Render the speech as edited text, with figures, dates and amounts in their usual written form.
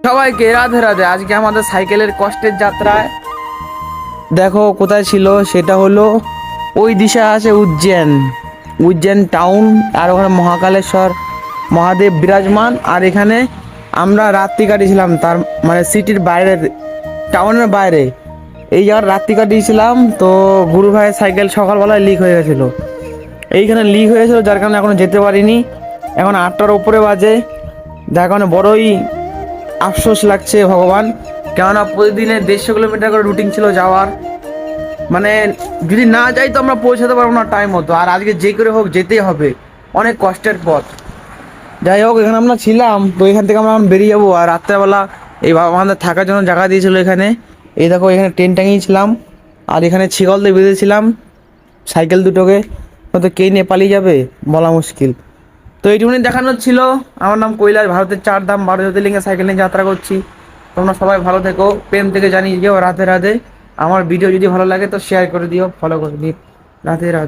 সবাইকে রাধে রাধে। আজকে আমাদের সাইকেলের কষ্টের যাত্রায় দেখো কোথায় ছিল, সেটা হলো ওই দিশা আছে উজ্জৈন, উজ্জৈন টাউন। আর ওখানে মহাকালেশ্বর মহাদেব বিরাজমান। আর এখানে আমরা রাত্রি কাটিয়েছিলাম, তার মানে সিটির বাইরে, টাউনের বাইরে এই জায়গার রাত্রি কাটিয়েছিলাম। তো গুরু ভাইয়ের সাইকেল সকালবেলায় লিক হয়ে গেছিলো, এইখানে লিক হয়েছিল, যার কারণে এখনো যেতে পারিনি। এখন 8টার উপরে বাজে, যার কারণে বড়ই আফসোস লাগছে ভগবান। কেননা প্রতিদিনে 150 কিলোমিটার করে রুটিন ছিল যাওয়ার, মানে যদি না যাই তো আমরা পৌঁছাতে পারবো না টাইম মতো। আর আজকে যে করে হোক যেতেই হবে, অনেক কষ্টের পথ। যাই হোক, এখানে আমরা ছিলাম, তো এখান থেকে আমরা এখন বেরিয়ে যাবো। আর রাত্রেবেলা এই বাবা আমাদের থাকার জন্য জায়গা দিয়েছিল এখানে। এই দেখো এখানে টেন্ট টাঙিয়েছিলাম, আর এখানে ছিগল দিয়ে বেঁধেছিলাম সাইকেল দুটোকে। তো কে নিয়ে পালিয়ে যাবে বলা মুশকিল। তো এইটুকুনি দেখানোর ছিল। আমার নাম কৈলাস, ভারতের 4 ধাম 12 জ্যোতির্লিঙ্গে সাইকেল নিয়ে যাত্রা করছি। তোমরা সবাই ভালো থেকো, প্রেম থেকে জানিয়ে দিও রাধে রাধে। আমার ভিডিও যদি ভালো লাগে তো শেয়ার করে দিও, ফলো করে দিও। রাধে রাধে।